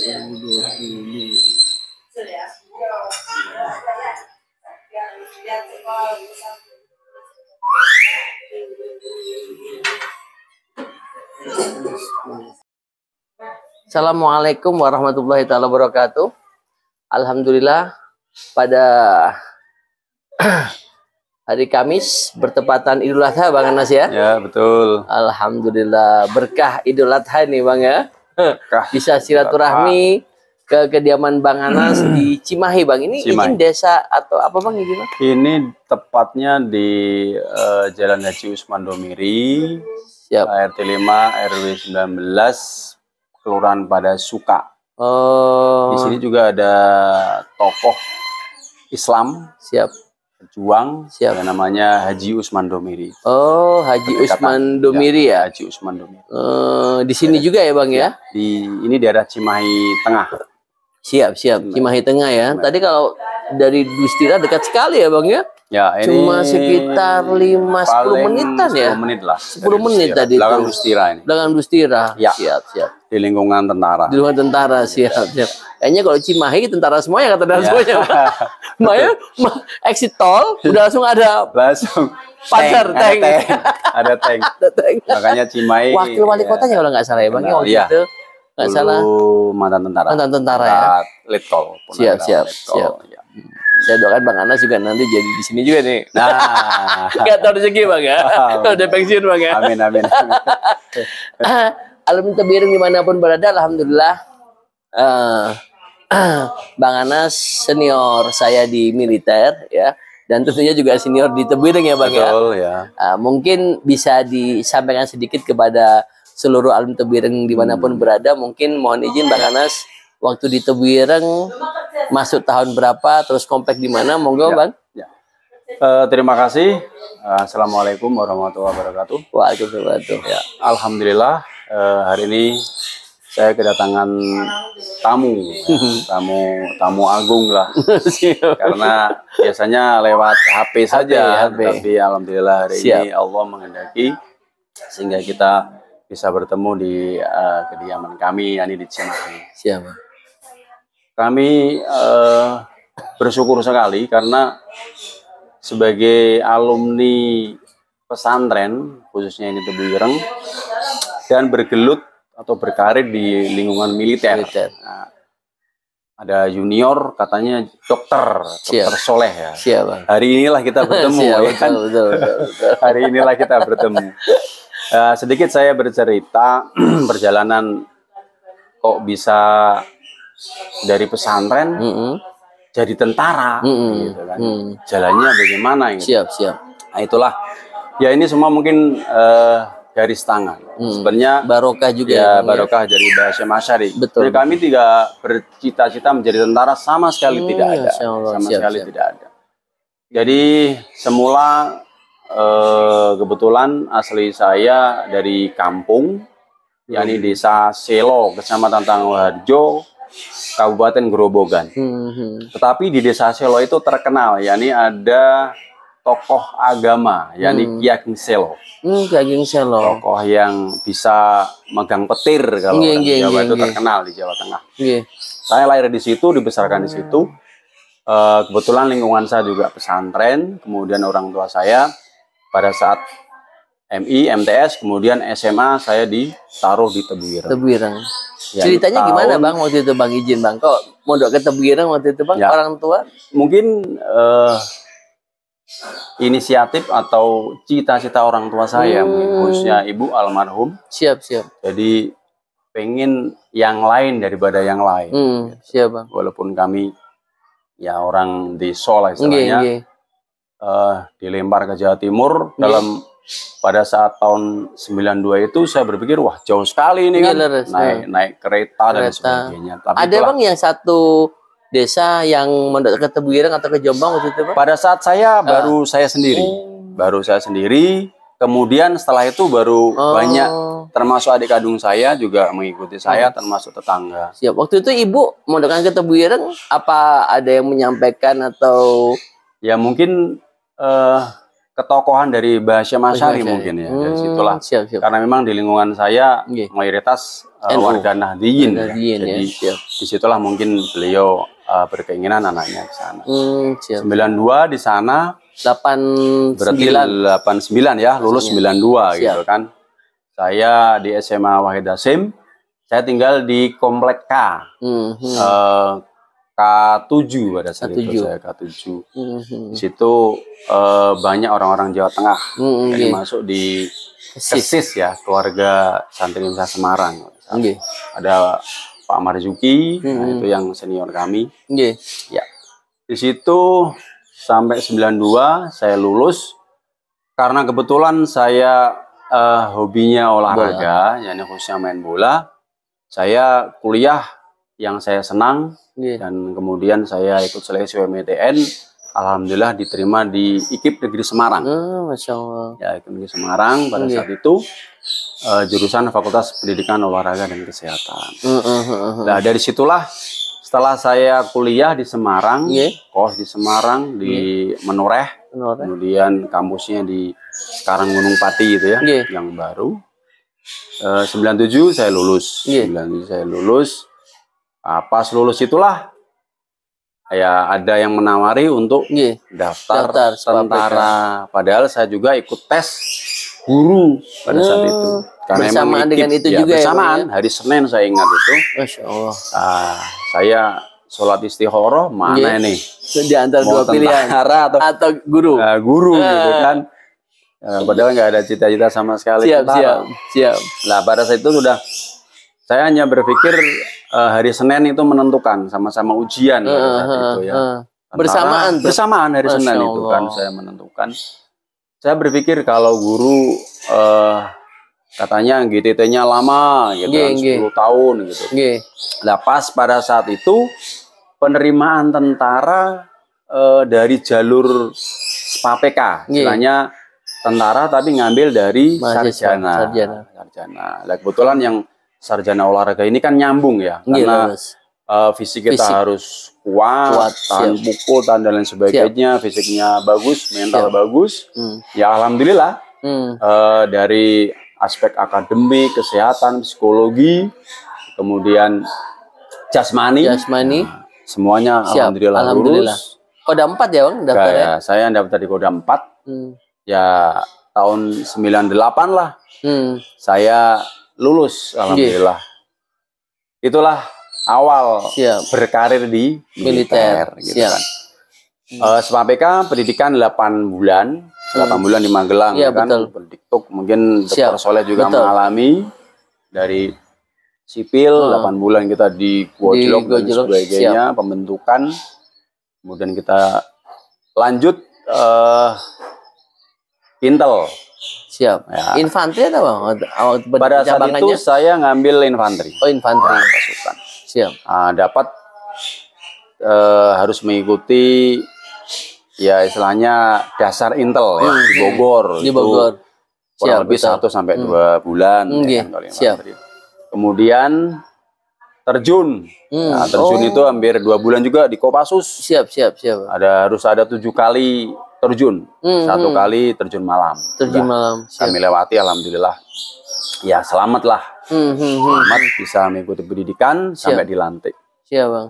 2020. Assalamualaikum warahmatullahi wabarakatuh. Alhamdulillah pada hari Kamis bertepatan Idul Adha Bang Anas ya. Ya betul. Alhamdulillah berkah Idul Adha nih Bang ya. Bisa silaturahmi ke kediaman Bang Anas di Cimahi Bang. Ini izin desa atau apa Bang izin? Ini tepatnya di Jalan Haji Usman Domiri, RT 5 RW 19 Kelurahan Pada Suka. Di sini juga ada tokoh Islam pejuang yang namanya Haji Usman Domiri. Oh, Haji Usman Domiri ya. Haji Usman Domiri. Di sini juga ya Bang ya? Ini daerah Cimahi Tengah. Siap. Cimahi Tengah ya. Tadi kalau dari Dustira dekat sekali ya Bang ya? Ya, ini cuma sekitar 5-10 menitan ya. 10 menit lah. 10 menit tadi. Belakang Dustira ini. Belakang Dustira. Ya. Siap. Di lingkungan tentara. Di lingkungan tentara, siap. Kayaknya kalau Cimahi tentara semuanya kata semuanya. Makanya exit tol udah langsung ada pagar tank. Ada tank. Makanya Cimahi. Wakil wali kotanya kalau nggak salah ya Bang ya waktu itu. Nggak salah. Mantan tentara. Mantan tentara ya. Letkol. Siap. Ya. Saya doakan Bang Anas juga nanti jadi di sini juga nih. Nah, nggak tahu rezeki Bang ya. Udah pensiun Bang ya. Amin. Alumni Tebiring dimanapun berada, alhamdulillah. Bang Anas senior saya di militer ya, dan tentunya juga senior di Tebiring ya Bang. Betul, ya. Mungkin bisa disampaikan sedikit kepada seluruh alumni Tebiring dimanapun berada. Mungkin mohon izin Bang Anas, waktu di Tebiring masuk tahun berapa, terus komplek di mana, monggo Bang. Ya. Terima kasih. Assalamualaikum warahmatullahi wabarakatuh. Waalaikumsalam. Ya, alhamdulillah hari ini saya kedatangan tamu agung lah. Karena biasanya lewat HP saja, tapi alhamdulillah hari ini Allah menghendaki sehingga kita bisa bertemu di kediaman kami, yakni di Cimahi. Kami bersyukur sekali karena sebagai alumni pesantren, khususnya ini Tebuireng, dan bergelut atau berkarir di lingkungan militer. Nah, ada junior katanya dokter Soleh ya. Hari inilah kita bertemu. Betul. Hari inilah kita bertemu. Sedikit saya bercerita perjalanan kok bisa dari pesantren jadi tentara, gitu kan. Jalannya bagaimana? Gitu. Siap. Nah itulah. Ya ini semua mungkin garis tangan. Sebenarnya barokah juga ya, barokah dari bahasa Masyari. Betul. Kami tidak bercita-cita menjadi tentara sama sekali tidak ada. Sekali tidak ada. Jadi semula kebetulan asli saya dari kampung, yakni Desa Selo, Kecamatan Tangguharjo, Kabupaten Grobogan. Tetapi di Desa Selo itu terkenal, yakni ada tokoh agama, yakni Ki Ageng Selo. Tokoh yang bisa megang petir kalau orang Jawa itu terkenal di Jawa Tengah. Saya lahir di situ, dibesarkan di situ. Kebetulan lingkungan saya juga pesantren, kemudian orang tua saya pada saat MI, MTS, kemudian SMA saya ditaruh di Tebuireng. Ya, ceritanya gimana Bang waktu itu Bang, izin Bang, kok mondok ke Tebuireng waktu itu Bang? Orang tua? Mungkin inisiatif atau cita-cita orang tua saya, khususnya ibu almarhum. Siap. Jadi pengen yang lain daripada yang lain. Siap Bang. Walaupun kami ya orang di Solo istilahnya, dilempar ke Jawa Timur dalam pada saat tahun 92 itu saya berpikir wah jauh sekali ini kan, naik kereta dan sebagainya. Tapi ada Bang yang satu desa yang mondok ke Tebuireng atau ke Jombang waktu itu Bang? Pada saat saya baru saya sendiri, kemudian setelah itu baru banyak, termasuk adik kandung saya juga mengikuti saya, termasuk tetangga. Siap. Waktu itu ibu mondokkan ke Tebuireng, apa ada yang menyampaikan atau? Ya mungkin ketokohan dari Mbah Hasyim Asy'ari mungkin ya. Dari situlah. Siap. Karena memang di lingkungan saya mayoritas warga Nahdliyin. Jadi disitulah mungkin beliau berkeinginan anaknya ke sana. 92 di sana. 89 ya, lulus 92 gitu kan. Saya di SMA Wahid Hasyim. Saya tinggal di Komplek K. K7 pada saat itu saya K7. Di situ banyak orang-orang Jawa Tengah yang masuk di KESIS ya, keluarga santri Nusa Semarang. Ada Pak Marzuki, nah itu yang senior kami. Ya. Di situ sampai 92 saya lulus karena kebetulan saya hobinya olahraga, yakni khususnya main bola. Saya kuliah yang saya senang dan kemudian saya ikut seleksi UMTN. Alhamdulillah diterima di IKIP Negeri Semarang. Masya Allah. Ya, IKIP Negeri Semarang pada saat itu jurusan Fakultas Pendidikan Olahraga dan Kesehatan. Nah dari situlah setelah saya kuliah di Semarang, kos di Semarang di Menoreh, kemudian kampusnya di sekarang Gunung Pati itu ya, yang baru. 97 saya lulus. 97 saya lulus. Pas lulus itulah ya ada yang menawari untuk daftar tentara. Padahal saya juga ikut tes guru pada saat itu. Karena bersamaan dengan itu juga bersamaan ya, hari Senin saya ingat itu. Masya Allah. Saya sholat istikharah mana nih? Di antara dua pilihan atau guru. Guru gitu kan. Padahal nggak ada cita-cita sama sekali. Siap. Nah pada saat itu sudah saya hanya berpikir hari Senin itu menentukan, sama-sama ujian pada saat itu ya. Bersamaan hari Senin itu kan saya menentukan. Saya berpikir kalau guru katanya GTT-nya lama gitu kan, 10 tahun gitu. Nah pas pada saat itu penerimaan tentara dari jalur SPAPK, istilahnya tentara tapi ngambil dari sarjana. Nah kebetulan yang sarjana olahraga ini kan nyambung ya, karena fisik kita harus kuat, tahan pukul, tahan dan lain sebagainya, fisiknya bagus, mental bagus. Ya alhamdulillah dari aspek akademik, kesehatan, psikologi, kemudian jasmani, semuanya alhamdulillah lulus. Koda 4 ya Bang daftarnya? Ya, saya daftar di Koda 4. Ya tahun 98 lah. Saya lulus alhamdulillah. Itulah awal berkarir di militer gitu kan. SPAPK pendidikan 8 bulan. 8 bulan di Magelang kan. Berdiktuk mungkin Dr. Soleh juga mengalami dari sipil 8 bulan kita di Gojlok dan sebagainya, pembentukan. Kemudian kita lanjut Intel. Ya. Infanteri atau Bang? Pada saat itu saya ngambil infanteri. Infanteri. Pasukan. Dapat harus mengikuti ya istilahnya dasar Intel ya di Bogor. Di Bogor. Kurang lebih 1 sampai 2 bulan. Kemudian terjun. Terjun itu hampir 2 bulan juga di Kopassus. Harus ada 7 kali terjun. 1 kali terjun malam. Kami lewati alhamdulillah. Ya selamat lah. Selamat bisa mengikuti pendidikan sampai dilantik. Bang.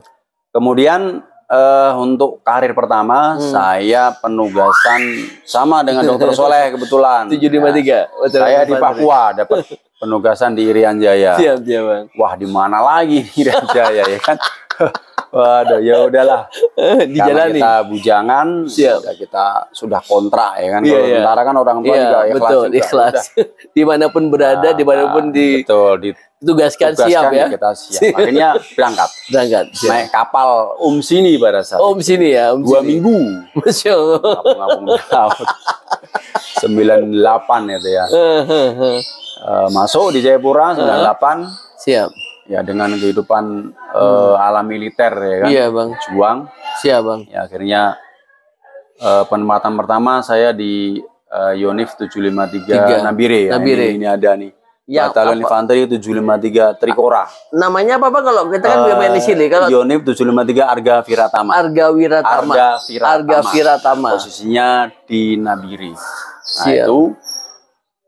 Kemudian untuk karir pertama saya penugasan sama dengan Dr. Soleh kebetulan. 753. Saya di Papua dapat penugasan di Irian Jaya. Bang. Wah di mana lagi Irian Jaya ya kan? Waduh, ya udahlah. Karena kita bujangan, kita sudah kontrak ya kan. Kalau tentara kan orang tua juga ikhlas. Dimanapun berada, dimanapun ditugaskan siap ya. Kita siap. Akhirnya berangkat. Naik kapal Sini pada saat. Sini ya. 2 minggu. Masya Allah. Ngapung-ngapung laut. 98 itu ya. Masuk di Jayapura 98. Siap. Ya dengan kehidupan ala militer ya kan, Bang. Juang. Bang. Ya akhirnya penempatan pertama saya di Yonif 753 Nabire ya. Ini ada nih Batalion Infanteri 753 Trikora. Namanya apa Bang kalau kita kan main di sini? Kalau Yonif 753 Arga Viratama. Arga Viratama. Posisinya di Nabire. Nah, itu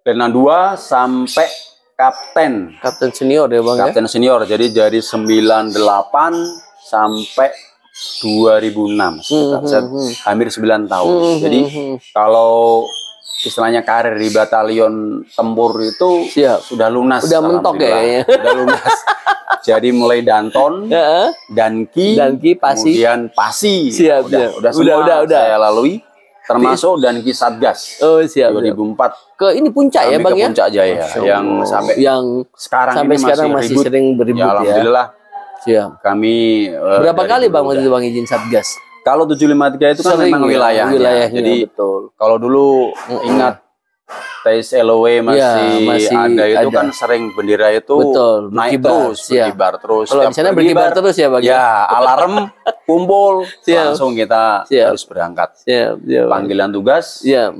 Letnan 2 sampai Kapten senior ya Bang. Kapten senior. Jadi dari 98 sampai 2006. Hampir 9 tahun. Jadi kalau istilahnya karir di batalion tempur itu sudah lunas. Udah mentok ya. Udah lunas. Jadi mulai Danton, Danki, Pasi, kemudian Pasi. Udah semua saya lalui. Termasuk Danki Satgas. Oh, siap. 2004 ke ini puncak ya Bang ya. Puncak Jaya yang sekarang masih sering beribut ya. Alhamdulillah. Siap. Kami berapa kali Bang waktu itu Bang izin Satgas? Kalau 753 itu kan memang wilayahnya. Jadi betul. Kalau dulu ingat TSLOW masih ada itu kan sering bendera itu naik berkibar terus. Kalau misalnya berkibar terus ya Bang. Ya, alarm kumpul langsung kita harus berangkat. Panggilan tugas ya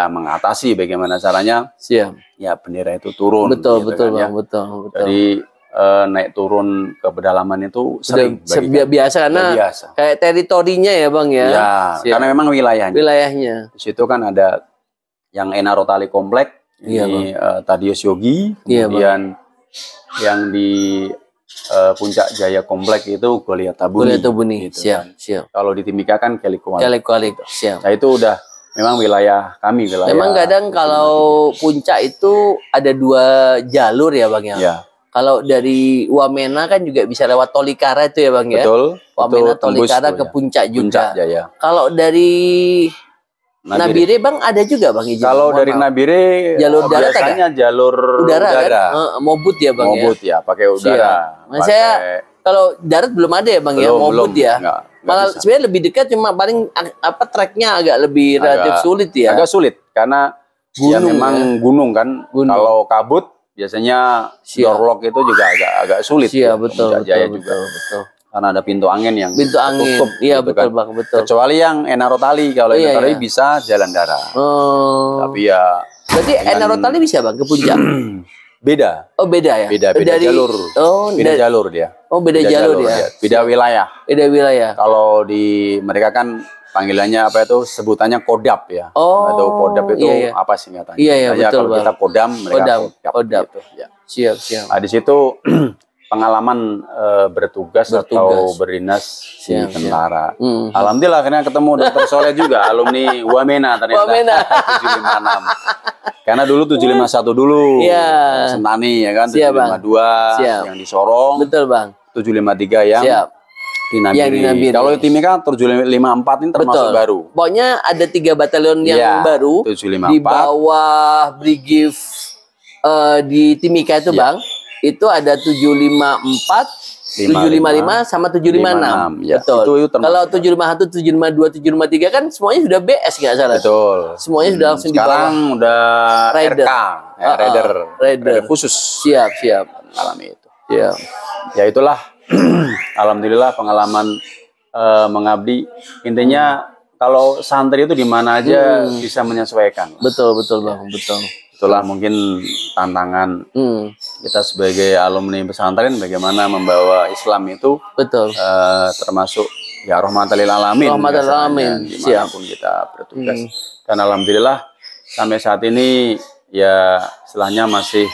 mengatasi bagaimana caranya. Ya bendera itu turun. Betul gitu Bang, ya. betul. Jadi naik turun ke pedalaman itu sering biasa karena kayak teritorinya ya Bang ya. Karena memang wilayahnya. Di situ kan ada yang Enarotali Komplek, ini Tadius Yogi, kemudian yang di Puncak Jaya Komplek itu Goliat Tabuni. Gitu. Siap. Kalau di Timika kan Kelikuali. Siap. Nah itu udah memang wilayah kami. Memang kadang kalau puncak itu ada 2 jalur ya Bang ya. Kalau dari Wamena kan juga bisa lewat Tolikara itu ya Bang ya. Betul. Wamena Tolikara ke puncak juga. Kalau dari Nabire Bang ada juga Bang izin. Kalau dari Nabire jalur darat biasanya jalur udara. Kan? Mobut ya Bang ya, pakai udara. Saya kalau darat belum ada ya Bang ya, Mobut ya. Malah sebenarnya lebih dekat cuma paling treknya agak lebih relatif sulit ya. Agak sulit karena memang gunung kan. Kalau kabut biasanya Dorlok itu juga agak sulit. Betul. Karena ada pintu angin yang tutup. Iya gitu betul Bang, betul. Kecuali yang Enarotali, kalau Enarotali bisa jalan darat. Tapi ya. Berarti Enarotali bisa Bang ke puncak? Beda. Oh beda ya. Beda jalur. Beda jalur dia. Oh beda jalur ya. Beda wilayah. Kalau di mereka kan panggilannya apa itu sebutannya Kodap ya. Atau Kodap itu apa singkatannya? Iya betul kalau kita Kodam, mereka Kodap. Gitu, ya. Siap. Nah, di situ pengalaman bertugas atau berdinas di tentara. Alhamdulillah akhirnya ketemu Dr. Soleh juga, alumni Wamena ternyata. 756. Karena dulu 751 dulu. Sentani ya kan, 752 yang di Sorong. Betul Bang. 753 yang di Nabire. Kalau Timika 754 ini termasuk baru. Pokoknya ada 3 batalion yang baru 754 di bawah Brigif di Timika itu Bang. Itu ada 754, 755 sama 756. Betul. Kalau 751, 752, 753 kan semuanya sudah BS nggak salah. Betul. Semuanya sudah langsung di bawah. Sekarang udah Raider khusus. Siap. Alami itu. Ya itulah. Alhamdulillah pengalaman mengabdi. Intinya kalau santri itu di mana aja bisa menyesuaikan. Betul Bang, betul. Itulah mungkin tantangan kita sebagai alumni pesantren bagaimana membawa Islam itu termasuk ya rahmatan lil alamin. Dimanapun kita bertugas. Dan alhamdulillah sampai saat ini ya istilahnya masih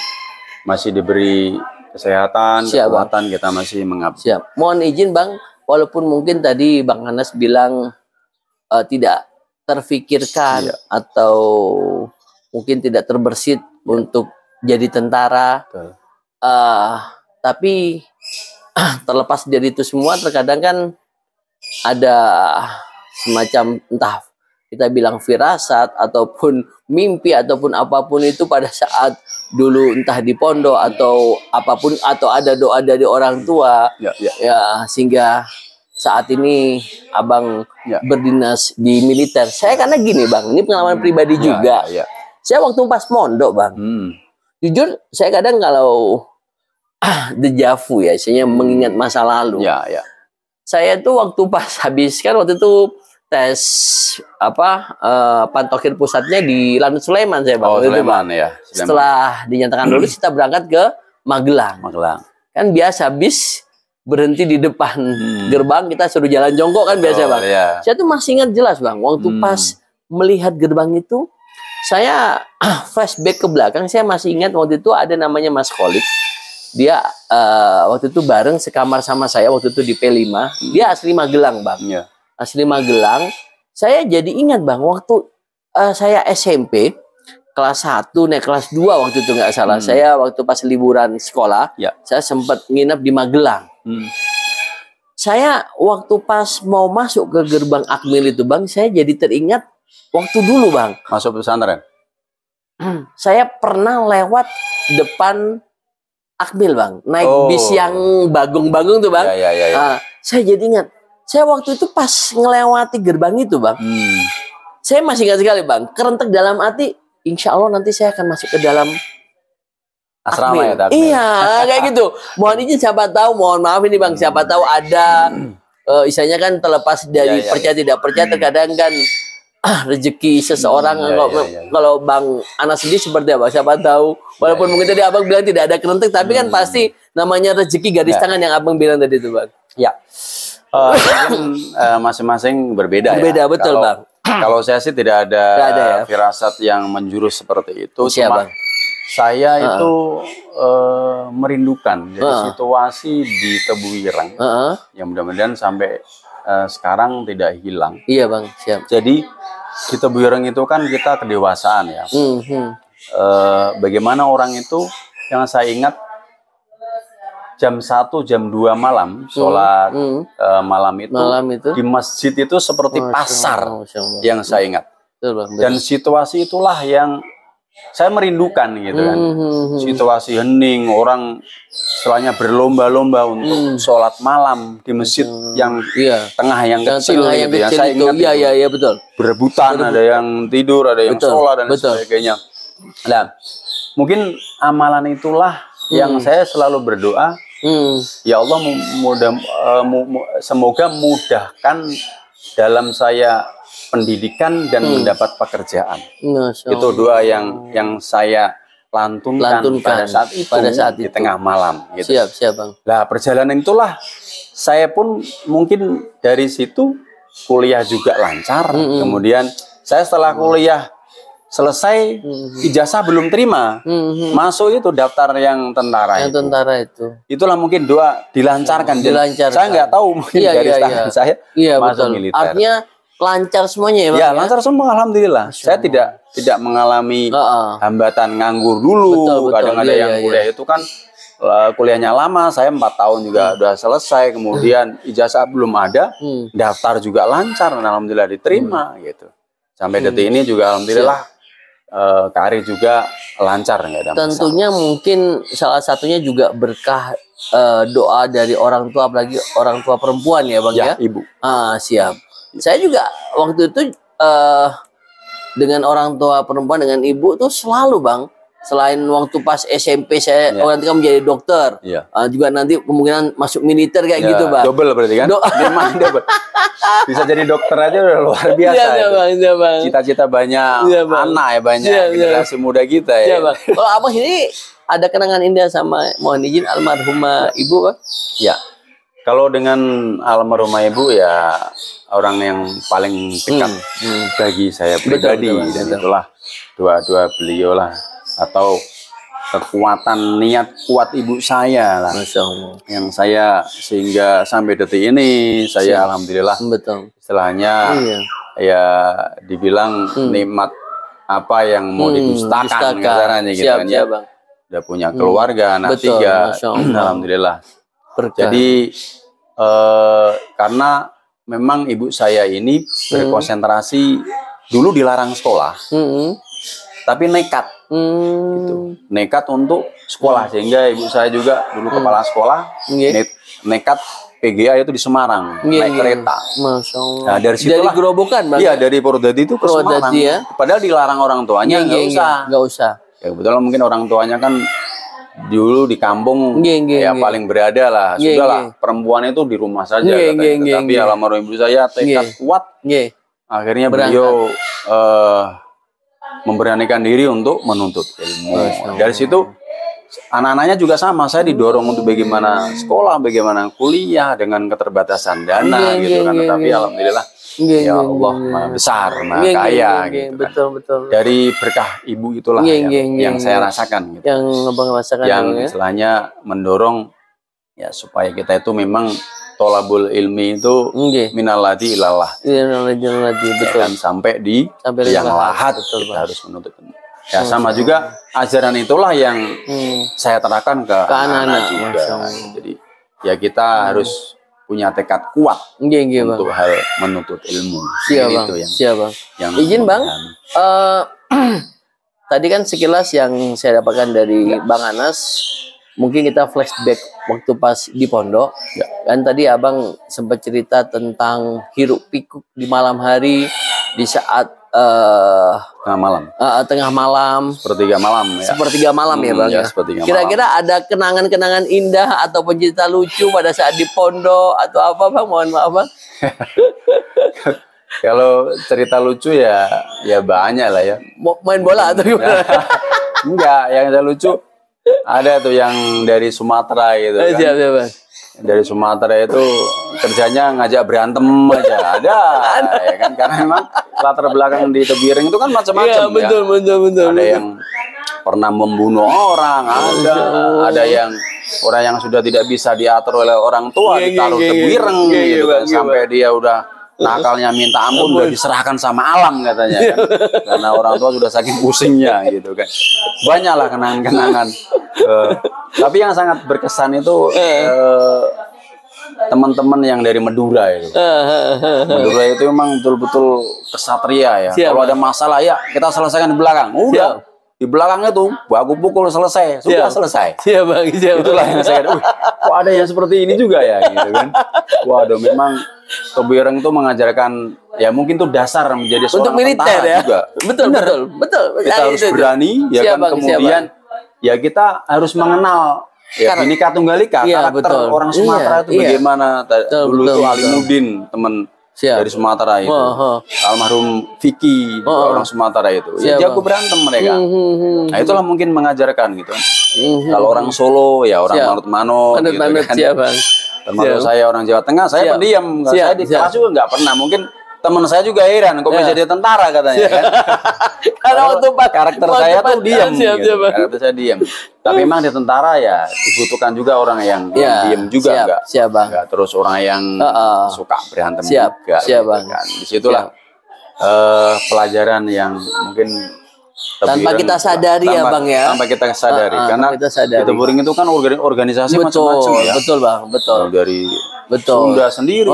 diberi kesehatan, kekuatan, kita masih mengabdi. Mohon izin Bang, walaupun mungkin tadi Bang Anas bilang tidak terfikirkan atau mungkin tidak terbersit untuk jadi tentara, tapi terlepas dari itu semua terkadang kan ada semacam entah kita bilang firasat ataupun mimpi ataupun apapun itu pada saat dulu entah di pondok atau apapun atau ada doa dari orang tua ya sehingga saat ini Abang berdinas di militer. Saya karena gini Bang, ini pengalaman pribadi juga. Saya waktu pas mondok Bang, jujur saya kadang kalau dejavu ya, saya mengingat masa lalu. Saya tuh waktu pas habis kan waktu itu tes pantokir pusatnya di Lanut Sulaiman saya Bang. Oh, Sulaiman ya. Setelah dinyatakan lulus kita berangkat ke Magelang. Kan biasa bis berhenti di depan gerbang, kita suruh jalan jongkok kan biasa Bang. Iya. Saya tuh masih ingat jelas Bang, waktu pas melihat gerbang itu, saya flashback ke belakang, saya masih ingat waktu itu ada namanya Mas Kholik. Dia waktu itu bareng sekamar sama saya waktu itu di P5. Dia asli Magelang Bang. Iya. Asli Magelang. Saya jadi ingat Bang, waktu saya SMP kelas 1 naik kelas 2 waktu itu nggak salah. Saya waktu pas liburan sekolah, saya sempat nginep di Magelang. Saya waktu pas mau masuk ke gerbang Akmil itu Bang, saya jadi teringat waktu dulu Bang. Masuk pesantren? Saya pernah lewat depan Akmil Bang, naik bis yang bagong-bagong tuh Bang. Saya jadi ingat, saya waktu itu pas ngelewati gerbang itu Bang, saya masih ingat sekali Bang, kerentek dalam hati, insya Allah nanti saya akan masuk ke dalam asrama Akmil. ya. Iya, kayak gitu. Mohon izin siapa tahu, mohon maaf ini Bang, siapa tahu ada istilahnya kan terlepas dari percaya tidak percaya, terkadang kan rezeki seseorang. Kalau Bang Anas sendiri seperti apa? Siapa tahu, walaupun mungkin tadi Abang bilang tidak ada kerentek, tapi kan pasti namanya rezeki garis tangan yang Abang bilang tadi itu Bang. Ya. Mungkin masing-masing berbeda ya. Betul Bang. Kalau saya sih tidak ada firasat yang menjurus seperti itu. Cuma saya itu merindukan situasi di Tebuireng yang mudah-mudahan sampai sekarang tidak hilang. Iya Bang, siap. Jadi di Tebuireng itu kan kita kedewasaan ya. Bagaimana orang itu yang saya ingat jam 1, jam 2 malam sholat malam itu di masjid itu seperti pasar yang saya ingat. Dan situasi itulah yang saya merindukan gitu kan. Situasi hening, orang setelahnya berlomba-lomba untuk sholat malam di masjid yang tengah yang kecil gitu ya. Saya ingat iya betul. Berebutan, ada yang tidur, ada yang sholat dan sebagainya. Nah, mungkin amalan itulah yang saya selalu berdoa, ya Allah semoga mudahkan dalam saya pendidikan dan mendapat pekerjaan. Itu doa yang saya lantunkan pada saat itu di tengah malam. Gitu. Siap Bang. Nah, perjalanan itulah saya pun mungkin dari situ kuliah juga lancar. Kemudian saya setelah kuliah selesai, ijazah belum terima, masuk itu daftar yang tentara itu. Tentara itu. Itulah mungkin doa dilancarkan. Saya nggak tahu mungkin garis tangan saya masuk militer. Artinya lancar semuanya ya Bang? Ya, lancar semua alhamdulillah. Saya tidak mengalami hambatan nganggur dulu. Kadang ada yang kuliah itu kan kuliahnya lama, saya 4 tahun juga udah selesai, kemudian ijazah belum ada, daftar juga lancar, alhamdulillah diterima gitu. Sampai detik ini juga alhamdulillah karir juga lancar, nggak ada masalah. Tentunya mungkin salah satunya juga berkah doa dari orang tua, apalagi orang tua perempuan ya Bang ya? Ibu. Siap. Saya juga waktu itu dengan orang tua perempuan, dengan ibu tuh selalu Bang, selain waktu pas SMP saya nanti kan menjadi dokter, juga nanti kemungkinan masuk militer kayak gitu Bang. Double berarti kan? Double. Bisa jadi dokter aja udah luar biasa. Cita-cita banyak anak ya, banyak generasi muda kita ya. Bang. Kalau Abang ini ada kenangan indah sama, mohon izin, almarhumah ibu Bang? Ya. Kalau dengan almarhumah ibu ya orang yang paling dekat bagi saya pribadi, dan itulah doa-doa beliau lah, atau kekuatan niat kuat ibu saya lah, yang saya sehingga sampai detik ini saya alhamdulillah istilahnya ya dibilang nikmat apa yang mau didustakan caranya gitu kan ya. Udah punya keluarga, anak 3, alhamdulillah. Jadi karena memang ibu saya ini berkonsentrasi dulu dilarang sekolah, tapi nekat, gitu. Nekat untuk sekolah, sehingga ibu saya juga dulu kepala sekolah, nekat PGA itu di Semarang, naik kereta. Masya Allah. Nah, dari situlah, dari Gerobokan Bang? Iya, dari Purwodadi itu ke Semarang. Padahal dilarang orang tuanya, nggak usah. Nggak usah. Ya kebetulan mungkin orang tuanya kan dulu di kampung paling berada lah. Sudahlah, perempuan itu di rumah saja. Tapi almarhum ibu saya tekad kuat. Akhirnya beliau memberanikan diri untuk menuntut ilmu. Dari situ anak-anaknya juga sama. Saya didorong untuk bagaimana sekolah, bagaimana kuliah dengan keterbatasan dana gitu kan. Tetapi alhamdulillah ya Allah Maha besar, Maha kaya gitu kan. Betul. Dari berkah ibu itulah yang saya rasakan gitu. Yang abang rasakan yang istilahnya mendorong ya supaya kita itu memang tolabul ilmi itu minalladzi ilallah. Betul. Dan sampai yang lahat kita harus menuntut. Ya sama juga ajaran itulah yang saya terapkan ke anak-anak juga. Jadi ya kita harus punya tekad kuat untuk hal menuntut ilmu. Siap bang. Yang izin bang. Tadi kan sekilas yang saya dapatkan dari Bang Anas. Mungkin kita flashback waktu pas di pondok. Kan tadi abang sempat cerita tentang hiruk pikuk di malam hari, di saat tengah malam, sepertiga malam ya bang. Kira-kira ada kenangan-kenangan indah atau cerita lucu pada saat di pondok atau apa bang? Mohon maaf bang. Kalau cerita lucu ya banyak lah ya. Main bola atau gimana? Enggak, yang lucu ada tuh yang dari Sumatera gitu kan. Siap, bang. Dari Sumatera itu kerjanya ngajak berantem aja. Ada ya kan, karena memang latar belakang di Tebiring itu kan macam-macam ya. Betul. Ada yang pernah membunuh orang, ada yang orang yang sudah tidak bisa diatur oleh orang tua ditaruh Tebiring gitu kan, sampai dia udah nakalnya minta ampun udah diserahkan sama alam katanya kan. Karena orang tua sudah saking pusingnya gitu kan. Banyaklah kenangan-kenangan. Tapi yang sangat berkesan itu teman-teman yang dari Madura itu. Madura itu memang betul-betul kesatria ya. Kalau ada masalah ya kita selesaikan di belakang. Udah. Di belakangnya tuh baku pukul selesai. Sudah selesai. Bang. Itulah yang saya kok ada yang seperti ini juga ya gitu kan. Waduh, memang Tebiring itu mengajarkan ya mungkin tuh dasar menjadi seorang untuk militer ya juga. Betul. Kita harus berani ya kan, kemudian ya kita harus mengenal ya Bhinneka Tunggal Ika, karakter orang Sumatera itu bagaimana. Dulu itu Alimuddin teman dari Sumatera itu, almarhum Vicky orang Sumatera itu, ya jago berantem mereka. Nah itulah mungkin mengajarkan gitu. Kalau orang Solo ya orang manut-manut gitu kan. Termasuk saya orang Jawa Tengah, saya pendiam. Saya di kelas juga nggak pernah. Mungkin teman saya juga heran, kok bisa jadi tentara katanya kan. Karena waktu karakter saya tuh diam. Karakter saya diam. Tapi memang di tentara ya dibutuhkan juga orang yang diam juga, nggak terus orang yang suka berantem juga. Kan. Disitulah pelajaran yang mungkin tanpa kita sadari ya bang ya. Tanpa kita sadari, karena Tebiring itu kan organisasi macam-macam ya. Betul bang, betul. Dari Sunda sendiri,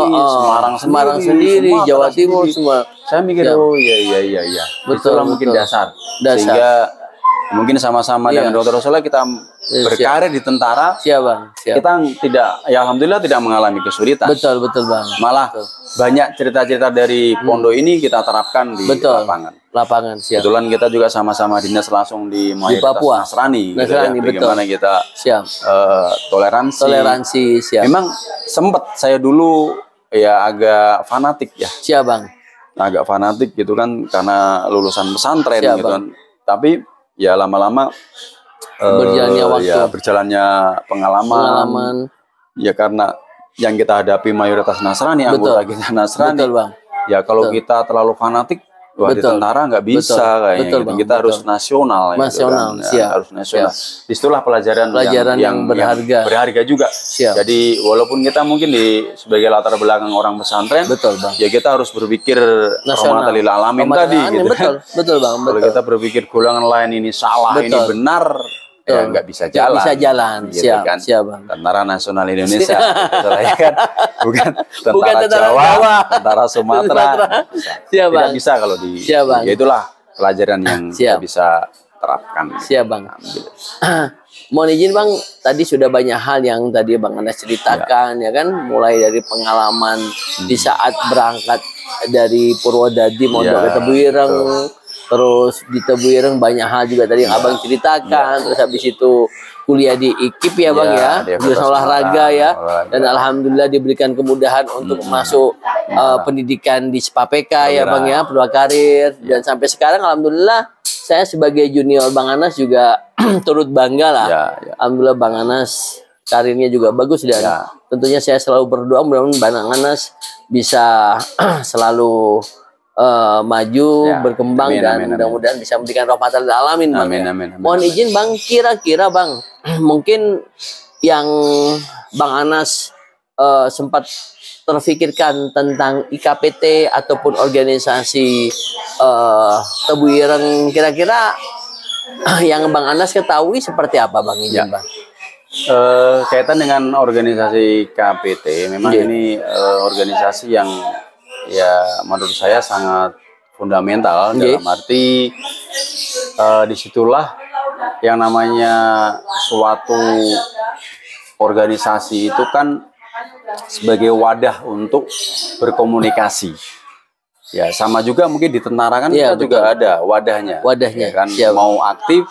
Semarang sendiri, Jawa Timur semua. Saya mikir iya. Betul, mungkin dasar. Sehingga mungkin sama-sama dengan Dr. Rasulullah kita berkarir di tentara. Bang. Kita alhamdulillah tidak mengalami kesulitan. Betul bang. Malah banyak cerita-cerita dari pondok ini kita terapkan di lapangan. Kebetulan kita juga sama-sama dinas langsung di Papua Nasrani gitu ya. Bagaimana kita toleransi. Memang sempat saya dulu ya agak fanatik ya. Bang. Agak fanatik gitu kan karena lulusan pesantren gitu kan. Tapi ya lama-lama berjalannya waktu, berjalannya pengalaman. Ya karena yang kita hadapi mayoritas Nasrani, anggota kita Nasrani. Betul, bang. Ya kalau kita terlalu fanatik, di tentara nggak bisa kayaknya. Gitu. Kita harus nasional. Nasional, gitu kan. Harus nasional. Disitulah pelajaran yang berharga juga. Jadi walaupun kita mungkin sebagai latar belakang orang pesantren, bang. Ya kita harus berpikir rahmatan lil alamin tadi. Gitu. Betul bang. Kalau kita berpikir golongan lain ini salah, ini benar. Ya nggak bisa jalan. Gitu kan? Siap bang. Tentara Nasional Indonesia, kan? Bukan tentara Jawa, tentara Sumatera. Tidak bisa kalau ya itulah pelajaran yang kita bisa terapkan. Bang. Mohon izin bang, tadi sudah banyak hal yang tadi bang Anas ceritakan ya kan, mulai dari pengalaman di saat berangkat dari Purwodadi Mondok Tebiring. terus di Tebu Ireng banyak hal juga tadi yang abang ceritakan, terus habis itu kuliah di IKIP ya bang ya, jurusan olahraga ya, dan alhamdulillah diberikan kemudahan untuk masuk pendidikan di SPAPK ya bang ya, Purwakarir, dan sampai sekarang alhamdulillah saya sebagai junior Bang Anas juga turut bangga lah. Alhamdulillah Bang Anas karirnya juga bagus, dan tentunya saya selalu berdoa mudah-mudahan Bang Anas bisa selalu maju, berkembang, dan mudah-mudahan bisa memberikan rahmatan lil alamin bang. Mohon izin bang, kira-kira bang, mungkin yang Bang Anas sempat terfikirkan tentang IKPT ataupun organisasi Tebu Ireng, kira-kira yang Bang Anas ketahui seperti apa bang, izin bang? Kaitan dengan organisasi KPT, memang ini organisasi yang ya menurut saya sangat fundamental, dalam arti disitulah yang namanya suatu organisasi itu kan sebagai wadah untuk berkomunikasi. Ya sama juga mungkin di tentara kan kita juga ada wadahnya. Ya kan, mau aktif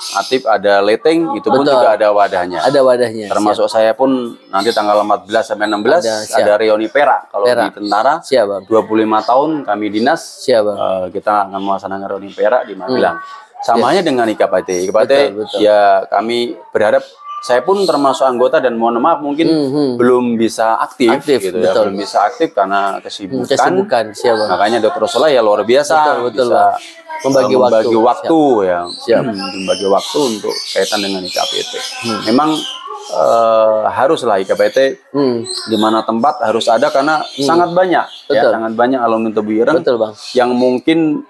ada leteng, itu pun juga ada wadahnya. Ada wadahnya. Termasuk saya pun nanti tanggal 14 sampai 16 ada reuni perak. Kalau di tentara 25 tahun kami dinas, kita akan melaksanakan reuni perak di Magelang. Samanya dengan IKPT. Ya kami berharap, saya pun termasuk anggota dan mohon maaf mungkin belum bisa aktif gitu ya, belum bisa aktif karena kesibukan. Makanya Dr. Solah ya luar biasa bisa membagi waktu ya, membagi waktu untuk kaitan dengan IKPT. Memang haruslah IKPT di mana tempat harus ada, karena sangat banyak ya, sangat banyak alumni Tebu Ireng yang mungkin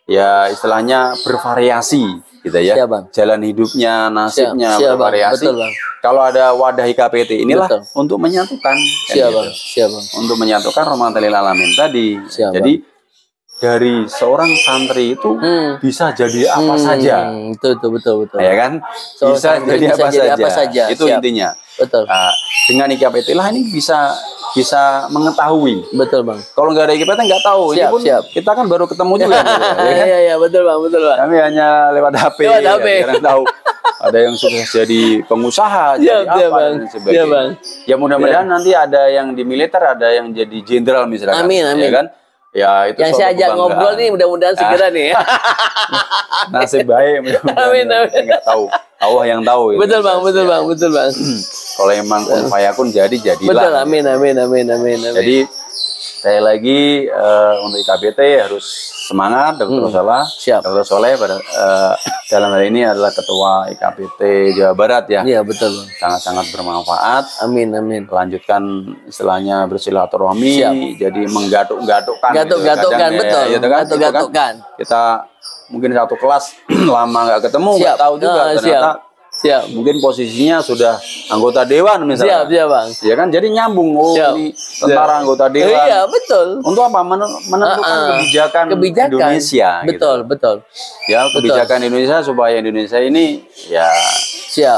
ya istilahnya bervariasi gitu ya, jalan hidupnya, nasibnya bervariasi. Kalau ada wadah IKPT inilah untuk menyatukan, untuk menyatukan rahmatan lil alamin tadi. Jadi dari seorang santri itu bisa jadi apa saja. Betul. Ya kan? Bisa jadi apa saja. Itu intinya. Dengan IKPT lah ini bisa mengetahui. Betul bang. Kalau nggak ada IKPT nggak tahu. Ini pun kita kan baru ketemu juga. Iya betul bang. Kami hanya lewat HP. Karena tahu ada yang sukses jadi pengusaha, jadi apa dan sebagainya. Ya mudah-mudahan nanti ada yang di militer, ada yang jadi jenderal misalnya. Amin. Ya kan? Ya itu yang saya ajak ngobrol nih mudah-mudahan segera nih. Nasib baik mudah-mudahan. Amin. Nggak tahu. Allah yang tahu. Betul bang. Kalau emang kun fayakun jadilah. Betul, amin. Jadi sekali lagi untuk IKPT harus semangat. Dr. Solah, Dr. Soleh pada dalam hal ini adalah Ketua IKPT Jawa Barat ya. Iya betul bang. Sangat bermanfaat. Amin. Lanjutkan istilahnya bersilaturahmi. Jadi menggatuk-gatukkan. Gatuk-gatukkan. Kita mungkin satu kelas lama nggak ketemu, nggak tahu juga ternyata. Mungkin posisinya sudah anggota dewan misalnya. Bang. Ya kan, jadi nyambung. Ini tentara anggota dewan. Iya betul. Untuk apa? Menentukan kebijakan Indonesia. Betul. Ya, kebijakan Indonesia supaya Indonesia ini ya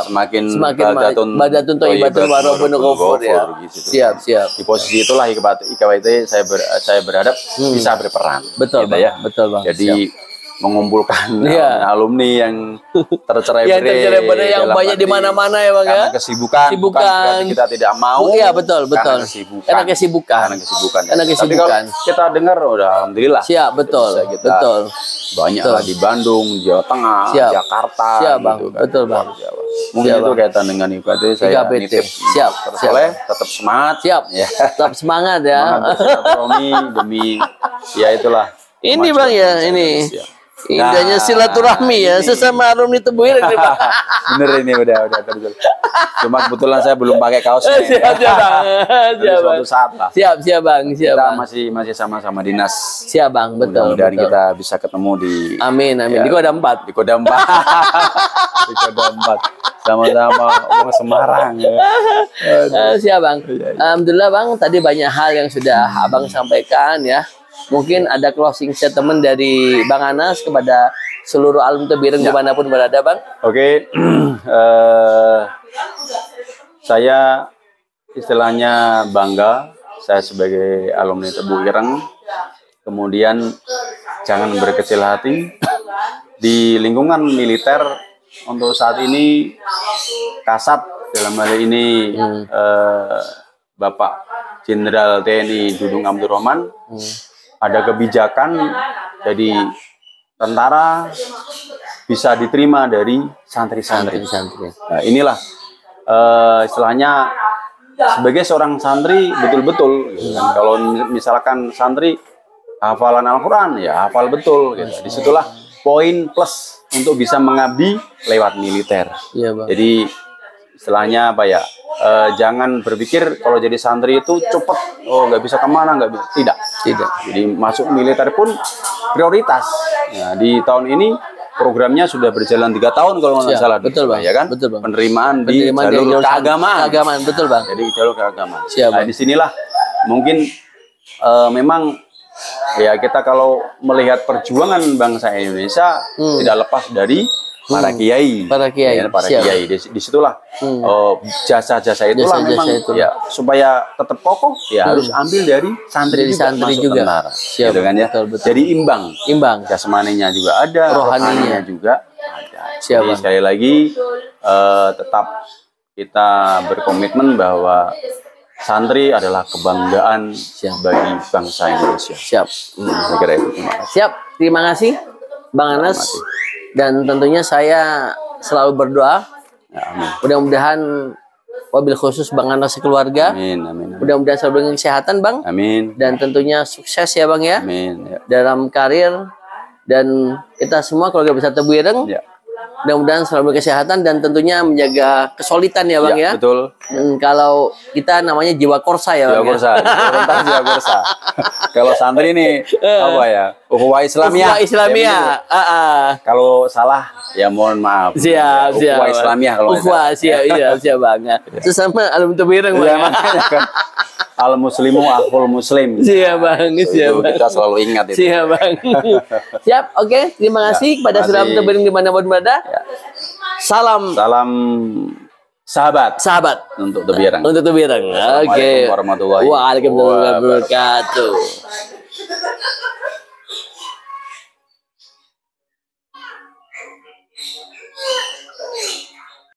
semakin badatun thayyibatun wa rabbun ghafur ya. Siap. Di posisi itulah IKPT saya berharap bisa berperan. Betul gitu, bang. Betul bang. Jadi mengumpulkan alumni yang tercerai-berai yang banyak di mana-mana ya bang ya. Karena kesibukan. Bukan kita tidak mau. Iya betul. Karena kesibukan. Tapi kalau kita dengar udah alhamdulillah. Betul. Banyak lah di Bandung, Jawa Tengah, Jakarta. Bang. Gitu, kan. Betul bang. Mungkin itu kaitan dengan IKPT. Saya nitip. Soleh, tetap semangat. Tetap semangat ya. Demi ya itulah. Ini bang ya ini. Indahnya silaturahmi ya sesama alumni Tebu Ireng nih Pak. Bener ini udah terjadi. Cuma kebetulan saya belum pakai kaosnya. Siap suatu saat lah. Siap bang. Kita masih sama-sama dinas. Siap bang, betul. Dan kita bisa ketemu di. Amin. Di Koda 4. Di Koda 4. Di Koda 4. Sama-sama orang Semarang. Ya. Siap bang. Alhamdulillah bang, tadi banyak hal yang sudah abang sampaikan ya. Mungkin ada closing statement dari Bang Anas kepada seluruh alumni Tebu Ireng dimanapun berada, Bang. Oke. Saya istilahnya bangga, saya sebagai alumni Tebu Ireng, kemudian jangan berkecil hati. Di lingkungan militer untuk saat ini Kasat dalam hal ini Bapak Jenderal TNI Dudung Abdurrahman ada kebijakan jadi tentara bisa diterima dari santri-santri. Nah, inilah istilahnya sebagai seorang santri betul-betul gitu kan. Kalau misalkan santri hafalan Al-Quran ya hafal betul gitu. Disitulah poin plus untuk bisa mengabdi lewat militer. Iya, Bang. Jadi istilahnya apa ya, jangan berpikir kalau jadi santri itu cepet, oh nggak bisa kemana, nggak bisa. Tidak. Jadi masuk militer pun prioritas. Nah, di tahun ini programnya sudah berjalan 3 tahun kalau nggak salah. Betul, Bang. Ya kan? Betul, Bang. Penerimaan di jalur keagamaan. Betul, Bang. Jadi jalur keagamaan. Siap, Nah, disinilah mungkin memang ya kita kalau melihat perjuangan bangsa Indonesia tidak lepas dari para kiai. Para kiai. Ya, para kiai. Disitulah jasa-jasa itulah memang ya supaya tetap kokoh ya harus ambil dari santri juga. Tentara. Siap, gitu kan ya. Betul. Jadi imbang. Jasmaninya juga ada, rohaninya juga ada. Siap, jadi sekali lagi tetap kita berkomitmen bahwa santri adalah kebanggaan bagi bangsa Indonesia. Siap. Saya kira itu. Siap. Terima kasih, Bang Anas. Dan tentunya saya selalu berdoa. Ya, amin. Mudah-mudahan wabil khusus Bang Anas sekeluarga. Amin, amin. Mudah-mudahan selalu dengan kesehatan, Bang. Amin. Dan tentunya sukses ya, Bang ya. Amin. Ya. Dalam karir dan kita semua keluarga besar Tebu Ireng. Ya. Mudah-mudahan selalu berkesehatan dan tentunya menjaga kesolidan ya, Bang ya. Betul. Kalau kita namanya jiwa korsa ya, Bang. Jiwa korsa. Kalau santri ini apa ya? Ukhuwah Islamiyah. Ukhuwah Islamiyah. Kalau salah ya mohon maaf. Siap. Ukhuwah Islamiyah kalau Ukhuwah siap banget. Itu sama alum Tebu Ireng, Bang. Kan. Al muslimu akhul muslim. Siap, Bang. Siap, Bang. Kita selalu ingat itu. Siap, Bang. Siap. Oke, terima kasih kepada saudara Tebu Ireng dimanapun berada. Ya. Salam sahabat untuk Tebu Ireng. Untuk Tebu Ireng. Oke. Warahmatullahi wabarakatuh.